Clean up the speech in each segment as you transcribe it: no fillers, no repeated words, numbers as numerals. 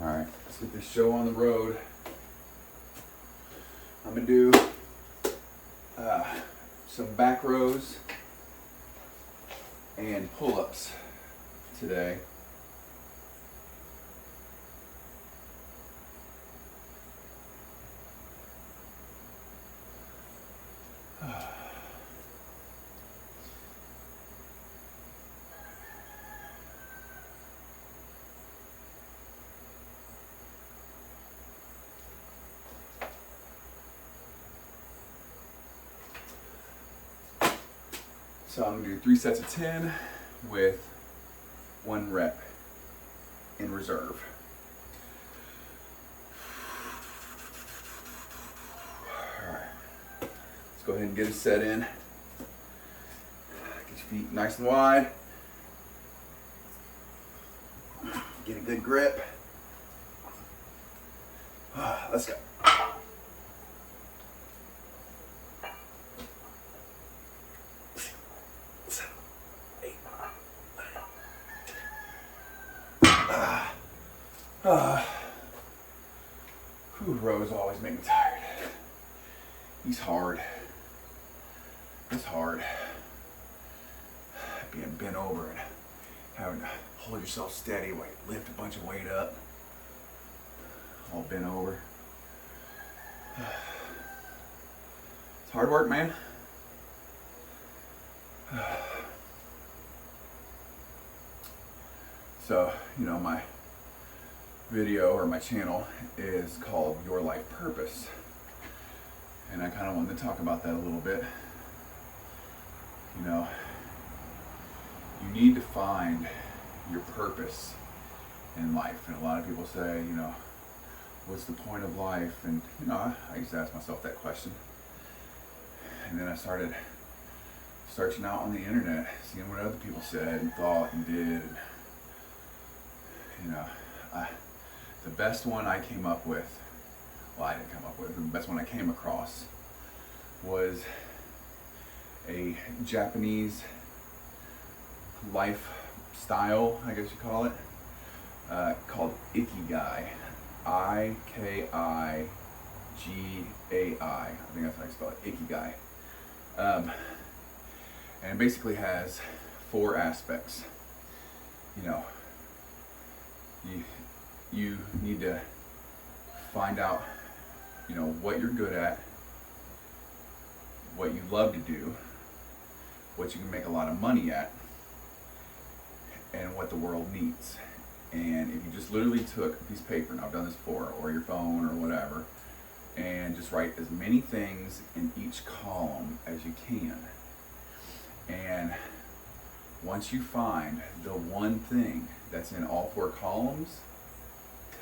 Alright, let's get this show on the road. I'm going to do some back rows and pull-ups today. So I'm going to do 3 sets of 10 with 1 rep in reserve. All right, let's go ahead and get a set in. Get your feet nice and wide. Get a good grip. Let's go. Rows always make me tired. He's hard. It's hard. Being bent over and having to hold yourself steady while you lift a bunch of weight up. All bent over. It's hard work, man. So, you know, my video or my channel is called Your Life Purpose, and I kind of wanted to talk about that a little bit. You know, you need to find your purpose in life, and a lot of people say, you know, what's the point of life? And you know, I used to ask myself that question, and then I started searching out on the internet, seeing what other people said and thought and did, and, you know, the best one I came up with, well, I didn't come up with, the best one I came across was a Japanese lifestyle, I guess you call it, called Ikigai. I-K-I-G-A-I. I think that's how you spell it, Ikigai. And it basically has 4 aspects. You know, you need to find out, you know, what you're good at, what you love to do, what you can make a lot of money at, and what the world needs. And if you just literally took a piece of paper, and I've done this before, or your phone or whatever, and just write as many things in each column as you can. And once you find the one thing that's in all 4 columns,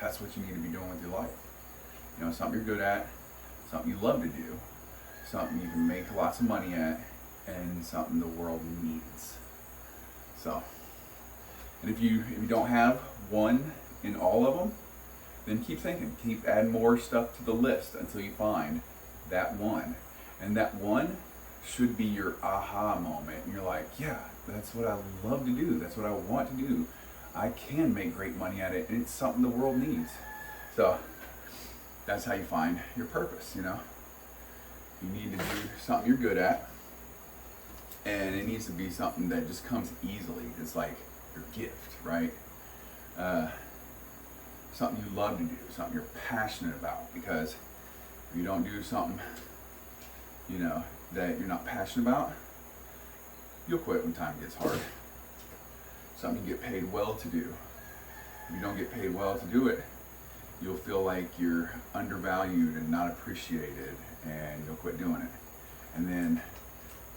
that's what you need to be doing with your life. You know, something you're good at, something you love to do, something you can make lots of money at, and something the world needs. So, and if you don't have one in all of them, then keep thinking, keep adding more stuff to the list until you find that one. And that one should be your aha moment. And you're like, yeah, that's what I love to do. That's what I want to do. I can make great money at it, and it's something the world needs. So that's how you find your purpose, you know. You need to do something you're good at, and it needs to be something that just comes easily. It's like your gift, right? Something you love to do, something you're passionate about, because if you don't do something, you know, that you're not passionate about, you'll quit when time gets hard. Something you get paid well to do. If you don't get paid well to do it, you'll feel like you're undervalued and not appreciated, and you'll quit doing it. And then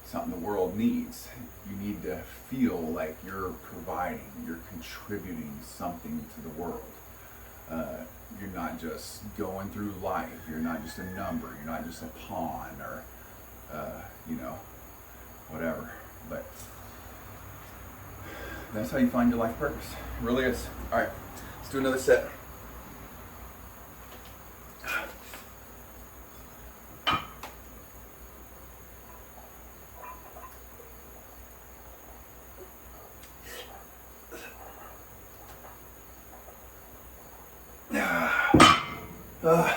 something the world needs, you need to feel like you're providing, you're contributing something to the world. You're not just going through life, you're not just a number, you're not just a pawn, or you know, whatever. But that's how you find your life purpose. It really is. All right, let's do another set. Uh,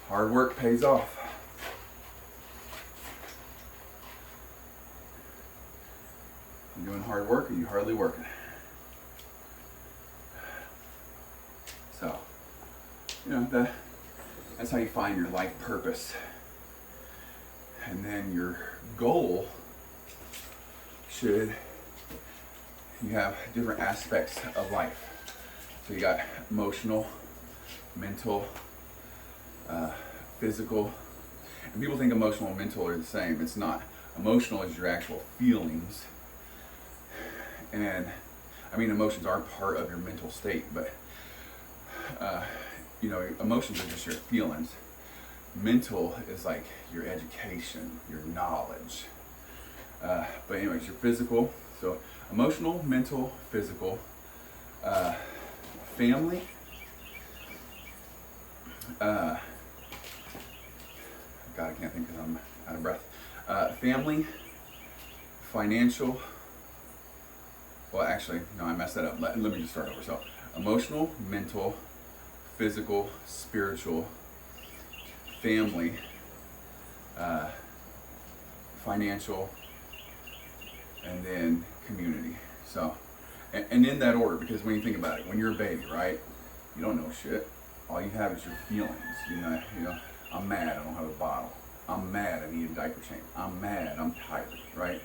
hard work pays off. You doing hard work or you hardly working? So, that's how you find your life purpose. And then your goal you have different aspects of life. So you got emotional, mental, physical. And people think emotional and mental are the same. It's not. Emotional is your actual feelings. And I mean, emotions are part of your mental state, but emotions are just your feelings. Mental is like your education, your knowledge. But anyways, your physical. So emotional, mental, physical, family. God, I can't think because I'm out of breath. Family, financial. Well, actually, no, I messed that up. Let me just start over. So, emotional, mental, physical, spiritual, family, financial, and then community. So, and in that order, because when you think about it, when you're a baby, right, you don't know shit. All you have is your feelings. You know, I'm mad, I don't have a bottle. I'm mad, I need a diaper change. I'm mad, I'm tired, right?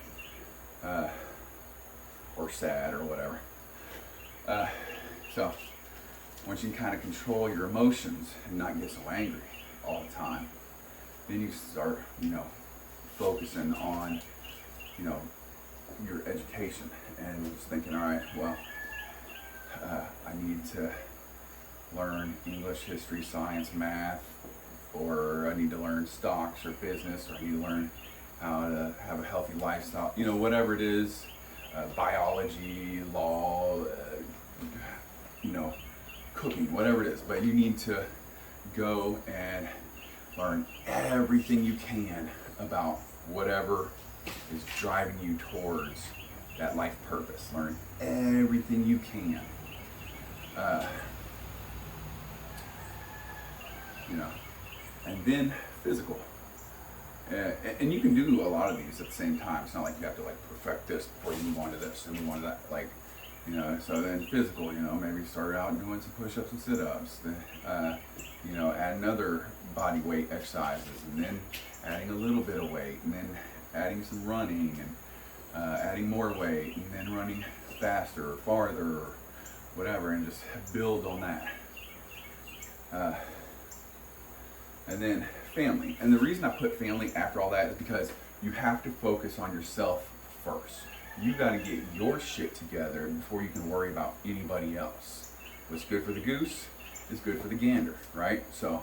Or sad or whatever. So once you can kind of control your emotions and not get so angry all the time, then you start, focusing on, your education and just thinking, all right, well, I need to learn English, history, science, math, or I need to learn stocks or business, or I need to learn how to have a healthy lifestyle, whatever it is, biology, law, cooking, whatever it is. But you need to go and learn everything you can about whatever is driving you towards that life purpose. Learn everything you can. And then physical. And you can do a lot of these at the same time. It's not like you have to perfect this before you move on to this and move on to that. So then physical, maybe start out doing some push-ups and sit-ups. Then, add another body weight exercises, and then adding a little bit of weight, and then adding some running, and adding more weight, and then running faster or farther or whatever, and just build on that. And then family. And the reason I put family after all that is because you have to focus on yourself first. You got to get your shit together before you can worry about anybody else. What's good for the goose is good for the gander, right? So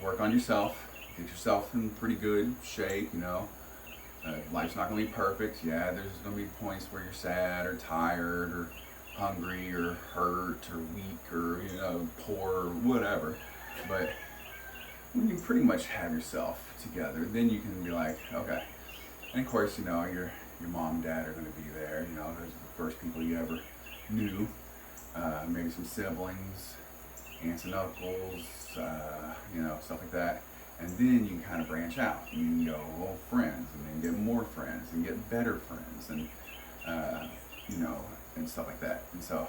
work on yourself, get yourself in pretty good shape. Life's not going to be perfect. Yeah, there's going to be points where you're sad or tired or hungry or hurt or weak or poor or whatever. But when you pretty much have yourself together, then you can be like, okay. And of course, your mom and dad are going to be there. Those are the first people you ever knew. Maybe some siblings, aunts and uncles, stuff like that. And then you can kind of branch out. You can go, friends, and then get more friends, and get better friends, and and stuff like that. And so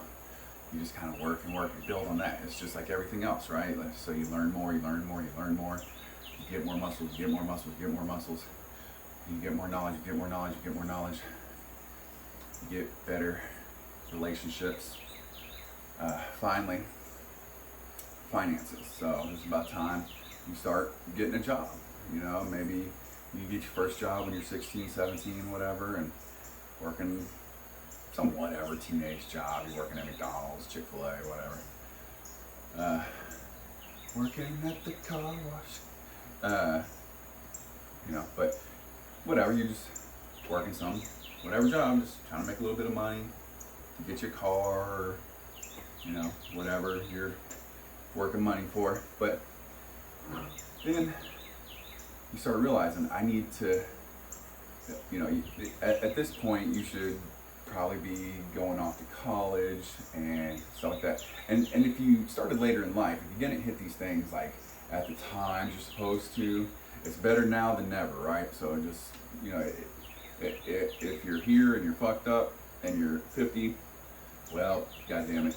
you just kind of work and build on that. It's just like everything else, right? So you learn more, you learn more, you learn more. You get more muscles, you get more muscles, you get more muscles. You get more knowledge, you get more knowledge, you get more knowledge. You get better relationships. Finally, finances. So it's about time you start getting a job. Maybe you get your first job when you're 16, 17, whatever, and working some whatever teenage job. You're working at McDonald's, Chick-fil-A, whatever. Working at the car wash. But whatever, you're just working some, whatever job, just trying to make a little bit of money to get your car, or, whatever you're working money for. But then you start realizing I need to, you know, at this point, you should probably be going off to college and stuff like that. And if you started later in life, if you didn't hit these things like at the time you're supposed to, it's better now than never, right? So just, you know, if you're here and you're fucked up and you're 50, well, goddamn it,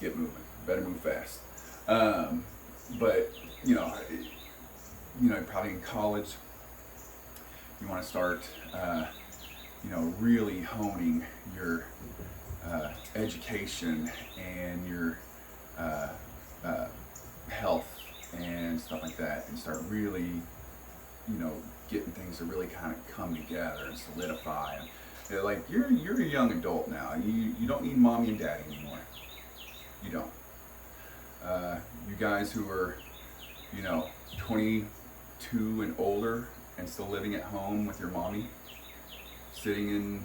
get moving. Better move fast. But probably in college, you want to start, really honing your education and your health and stuff like that, and start really, getting things to really kind of come together and solidify. And like you're a young adult now. You don't need mommy and daddy anymore. You don't. You guys who are, 22 and older and still living at home with your mommy, sitting in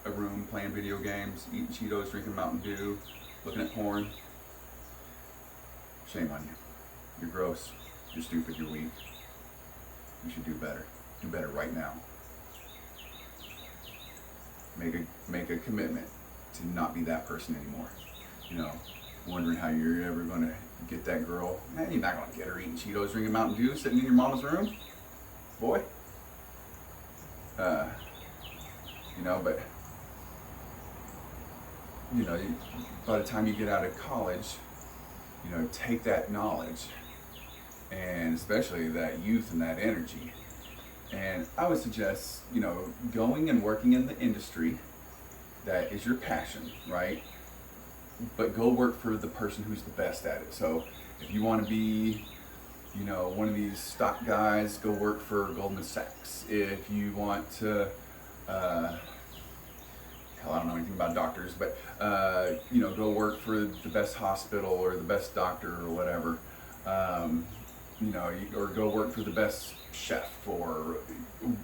a room playing video games, eating Cheetos, drinking Mountain Dew, looking at porn. Shame on you. You're gross. You're stupid. You're weak. You should do better. Do better right now. Make a commitment to not be that person anymore. Wondering how you're ever going to get that girl. Man, you're not going to get her eating Cheetos, drinking Mountain Dew, sitting in your mama's room. Boy. But by the time you get out of college, take that knowledge, and especially that youth and that energy. And I would suggest, going and working in the industry that is your passion, right? But go work for the person who's the best at it. So if you want to be, one of these stock guys, go work for Goldman Sachs. If you want to, I don't know anything about doctors, but go work for the best hospital or the best doctor or whatever. Or go work for the best chef or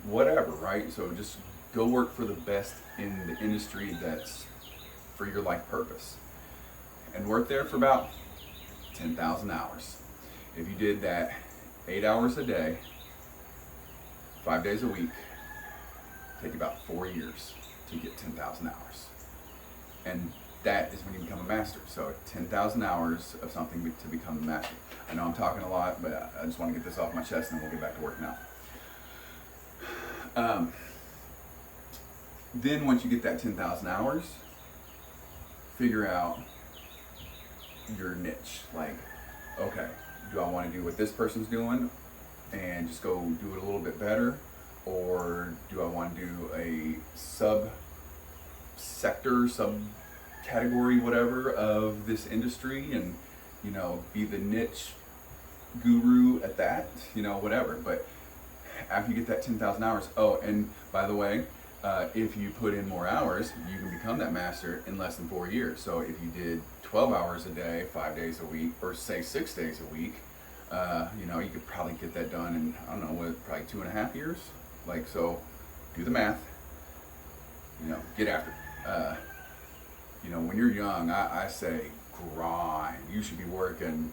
whatever, right? So just go work for the best in the industry that's for your life purpose. And work there for about 10,000 hours. If you did that 8 hours a day, 5 days a week, take about 4 years to get 10,000 hours. And that is when you become a master. So 10,000 hours of something to become a master. I know I'm talking a lot, but I just want to get this off my chest and then we'll get back to work now. Then once you get that 10,000 hours, figure out your niche. Like, okay, do I want to do what this person's doing and just go do it a little bit better? Or do I want to do a sub-sector, sub-category, whatever, of this industry and, be the niche guru at that, whatever. But after you get that 10,000 hours, oh, and by the way, if you put in more hours, you can become that master in less than 4 years. So if you did 12 hours a day, 5 days a week, or say 6 days a week, you could probably get that done in, I don't know, probably 2.5 years. Like, so do the math, get after it. When you're young, I say grind. You should be working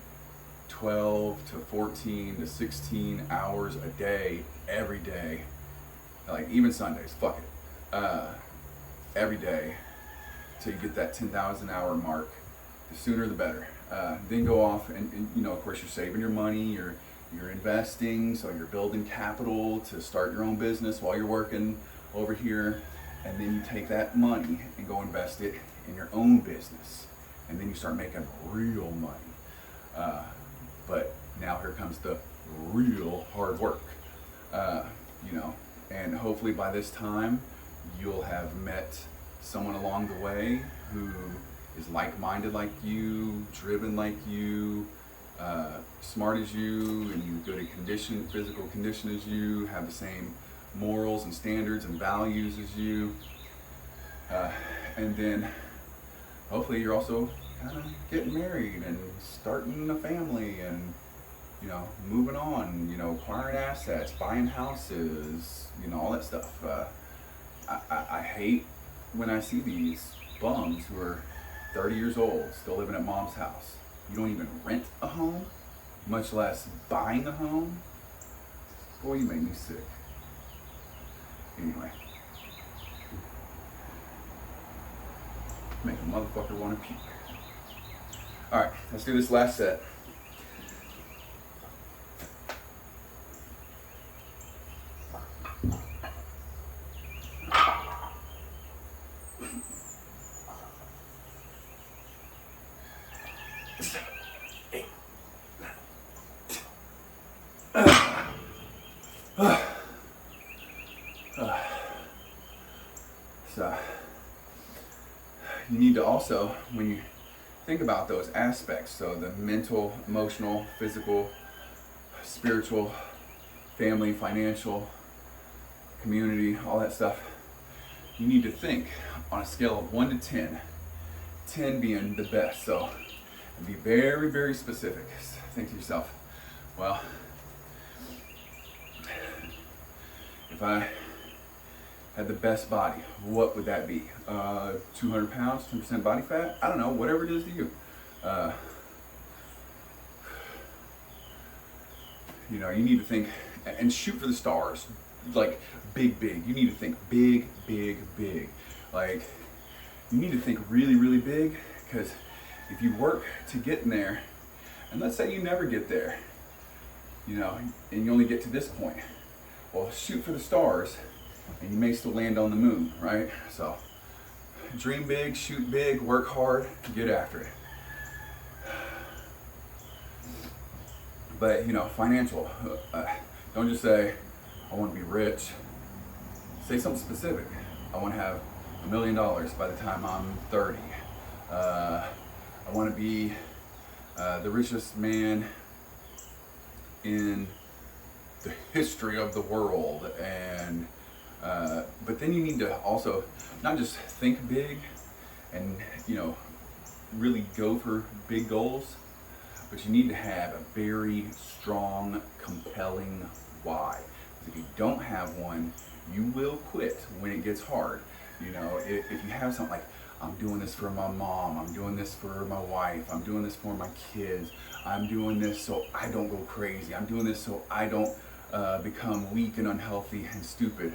12 to 14 to 16 hours a day, every day. Like, even Sundays, fuck it. Every day till you get that 10,000 hour mark. The sooner the better. Then go off and of course you're saving your money, you're investing, so you're building capital to start your own business while you're working over here, and then you take that money and go invest it in your own business, and then you start making real money. But now here comes the real hard work, and hopefully by this time you'll have met someone along the way who is like-minded like you, driven like you, smart as you, and good at physical condition as you, have the same morals and standards and values as you. And then hopefully you're also kind of getting married and starting a family and, moving on, acquiring assets, buying houses, all that stuff. I hate when I see these bums who are 30 years old, still living at mom's house. You don't even rent a home, much less buying a home. Boy, you make me sick. Anyway. Make a motherfucker want to puke. Alright, let's do this last set. So, you need to also, when you think about those aspects, so the mental, emotional, physical, spiritual, family, financial, community, all that stuff, you need to think on a scale of 1 to 10, 10 being the best. So, and be very, very specific. Think to yourself, well, if I had the best body, what would that be? 200 pounds, 10% body fat? I don't know, whatever it is to you. You know, you need to think and shoot for the stars. Like big. You need to think big. Like, you need to think really, really big, because if you work to get in there, and let's say you never get there, you know, and you only get to this point, well, shoot for the stars, and you may still land on the moon, right? So, dream big, shoot big, work hard, get after it. But, you know, financial, don't just say, I want to be rich. Say something specific. I want to have $1 million by the time I'm 30. I want to be the richest man in the history of the world. And but then you need to also not just think big and, you know, really go for big goals, but you need to have a very strong, compelling why. If you don't have one, you will quit when it gets hard. You know, if you have something like, I'm doing this for my mom, I'm doing this for my wife, I'm doing this for my kids, I'm doing this so I don't go crazy, I'm doing this so I don't become weak and unhealthy and stupid.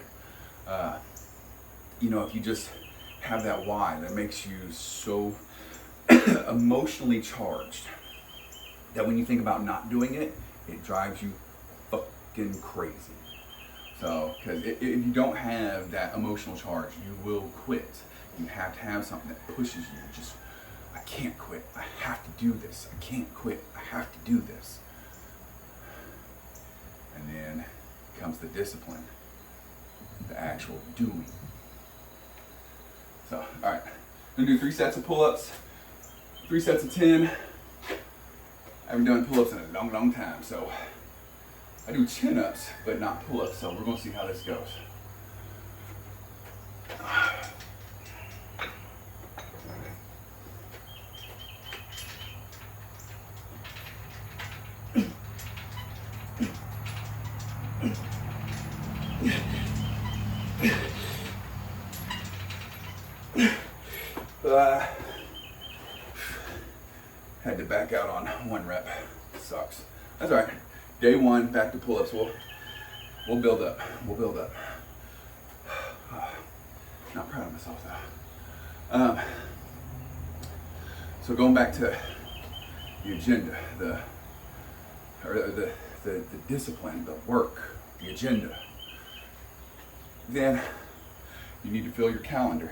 You know, if you just have that why that makes you so emotionally charged that when you think about not doing it, it drives you fucking crazy. So, because if you don't have that emotional charge, you will quit. You have to have something that pushes you. Just, I can't quit. I have to do this. I can't quit. I have to do this. And then comes the discipline, the actual doing. So, all right, I'm gonna do 3 sets of pull-ups, 3 sets of 10. I haven't done pull-ups in a long time, so I do chin-ups, but not pull-ups, so we're gonna see how this goes. Had to back out on 1 rep. Sucks. That's all right. Day 1, back to pull-ups. We'll build up. We'll build up. Not proud of myself though. So going back to the agenda, the discipline, the work, the agenda. Then you need to fill your calendar.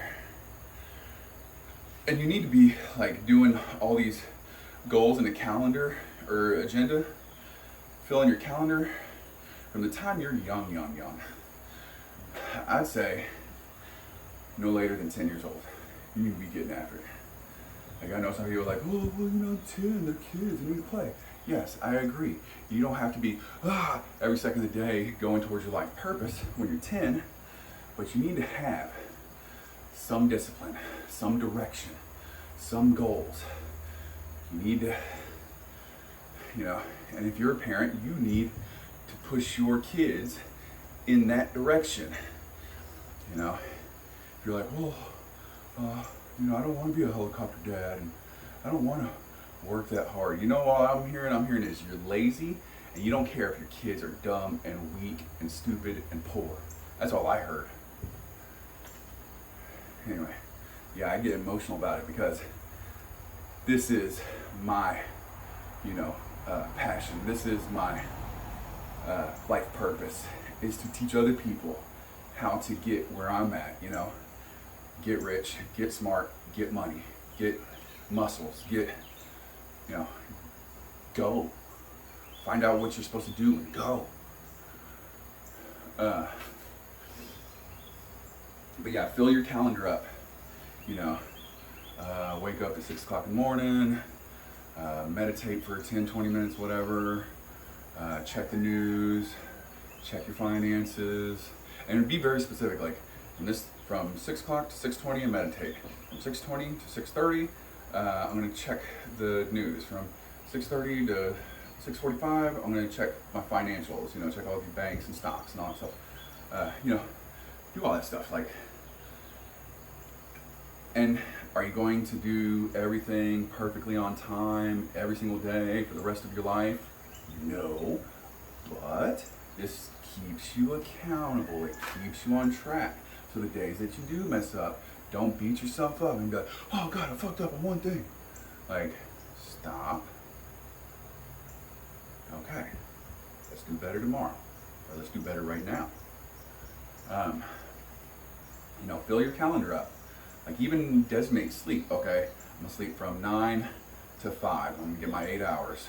And you need to be like doing all these goals in a calendar or agenda, filling your calendar from the time you're young. I'd say no later than 10 years old. You need to be getting after it. Like, I know some people are like, oh, well, you know, 10, they're kids, they need to play. Yes, I agree. You don't have to be every second of the day going towards your life purpose when you're 10, but you need to have some discipline, some direction, some goals. You need to, you know, and if you're a parent, you need to push your kids in that direction. You know, if you're like, well, you know, I don't want to be a helicopter dad, and I don't want to work that hard. You know, all I'm hearing is you're lazy, and you don't care if your kids are dumb and weak and stupid and poor. That's all I heard. Anyway, yeah, I get emotional about it because this is my, passion. This is my life purpose, is to teach other people how to get where I'm at, get rich, get smart, get money, get muscles, go. Find out what you're supposed to do and go. But yeah, fill your calendar up. Wake up at 6 o'clock in the morning, meditate for 10, 20 minutes, whatever. Check the news, check your finances, and be very specific. Like from 6 o'clock to 6:20, and meditate. From 6:20 to 6:30, I'm going to check the news. From 6:30 to 6:45, I'm going to check my financials. Check all the banks and stocks and all that stuff. Do all that stuff. And are you going to do everything perfectly on time every single day for the rest of your life? No, but this keeps you accountable. It keeps you on track. So the days that you do mess up, don't beat yourself up and be like, oh God, I fucked up on one thing. Stop. Okay, let's do better tomorrow, or let's do better right now. Fill your calendar up. Even designate sleep. Okay, I'm gonna sleep from 9 to 5. I'm gonna get my 8 hours,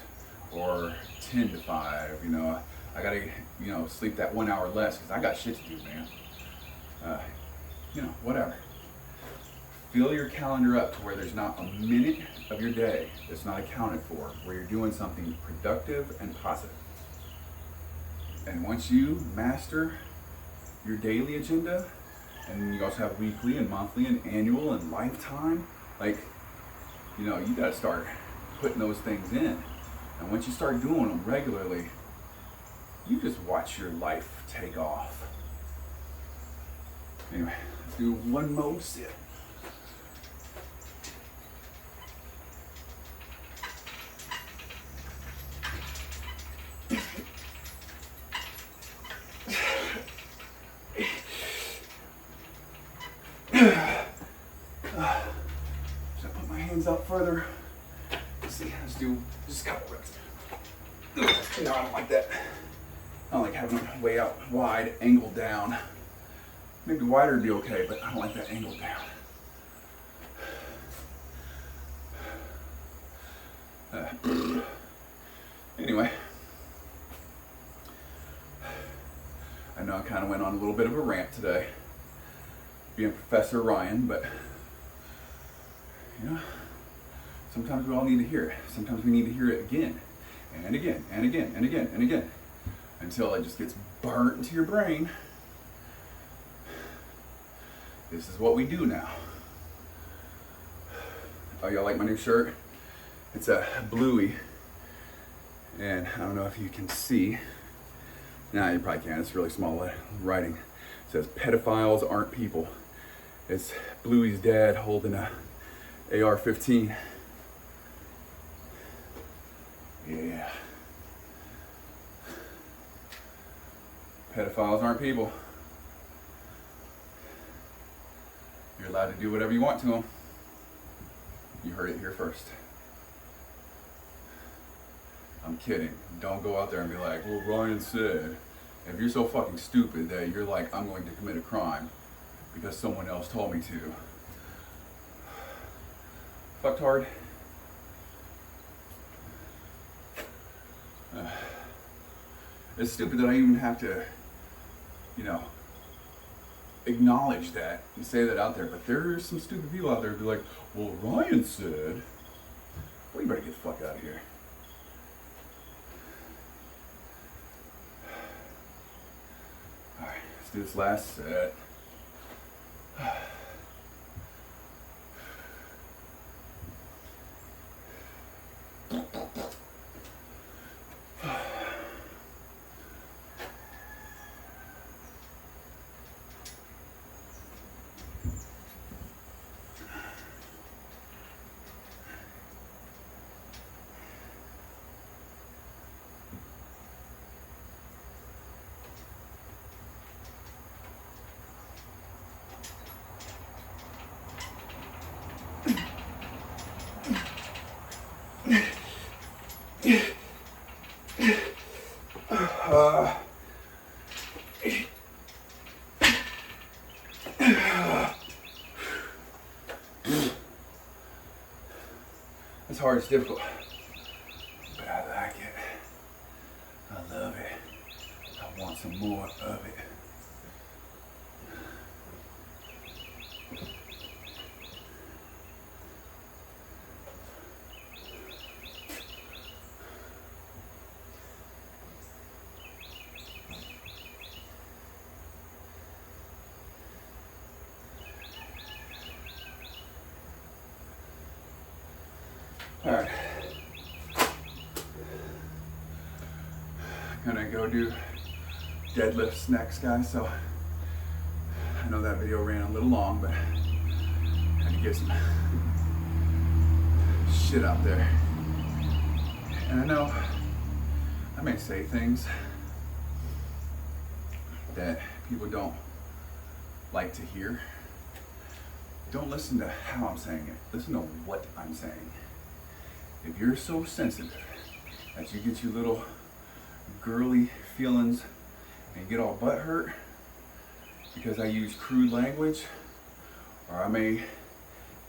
or 10 to 5. I gotta sleep that 1 hour less because I got shit to do, man. Whatever. Fill your calendar up to where there's not a minute of your day that's not accounted for, where you're doing something productive and positive. And once you master your daily agenda, and you also have weekly and monthly and annual and lifetime, you gotta start putting those things in. And once you start doing them regularly, you just watch your life take off. Anyway, let's do one more sip. Should I put my hands out further? Let's see, let's do just a couple reps. No, I don't like that. I don't like having them way out wide, angled down. Maybe wider would be okay, but I don't like that angled down. Anyway, I know I kind of went on a little bit of a rant today, being Professor Ryan, but sometimes we all need to hear it. Sometimes we need to hear it again, and again, and again, and again, and again, until it just gets burnt into your brain. This is what we do now. Oh, y'all like my new shirt? It's a bluey, and I don't know if you can see. Nah, you probably can. It's really small writing. It says, "Pedophiles aren't people." It's Bluey's dad holding a AR-15. Yeah. Pedophiles aren't people. You're allowed to do whatever you want to them. You heard it here first. I'm kidding. Don't go out there and be like, well, Ryan said. If you're so fucking stupid that you're like, I'm going to commit a crime because someone else told me to. Fucked hard. It's stupid that I even have to, acknowledge that and say that out there. But there's some stupid people out there who be like, well, Ryan said. Well, you better get the fuck out of here. Alright, let's do this last set. It's hard, it's difficult, but I like it. I love it. I want some more of it. All right, gonna go do deadlifts next, guys. So I know that video ran a little long, but I had to get some shit out there. And I know I may say things that people don't like to hear. Don't listen to how I'm saying it. Listen to what I'm saying. If you're so sensitive that you get your little girly feelings and get all butt hurt because I use crude language, or I may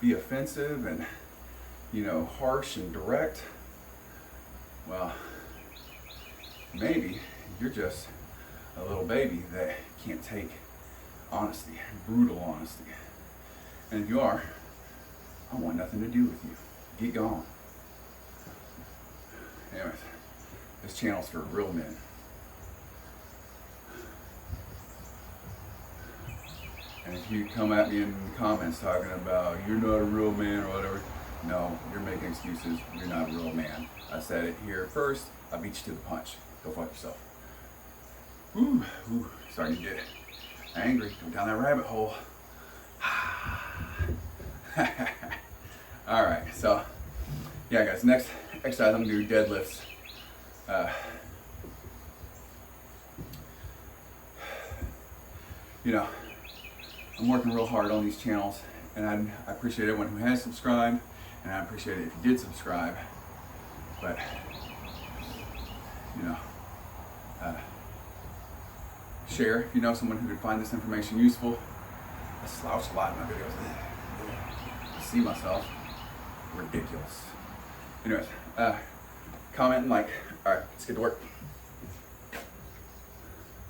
be offensive and, you know, harsh and direct, well, maybe you're just a little baby that can't take honesty, brutal honesty. And if you are, I want nothing to do with you. Get gone. Anyways, this channel's for real men. And if you come at me in the comments talking about you're not a real man or whatever, no, you're making excuses. You're not a real man. I said it here first. I beat you to the punch. Go fuck yourself. Ooh, starting to get angry. Go down that rabbit hole. All right, so yeah, guys. Next exercise, I'm gonna do deadlifts. You know, I'm working real hard on these channels, and I appreciate everyone who has subscribed, and I appreciate it if you did subscribe. But you know, share if you know someone who could find this information useful. I slouch a lot in my videos. I see myself. Ridiculous. Anyways, comment and like. All right, let's get to work.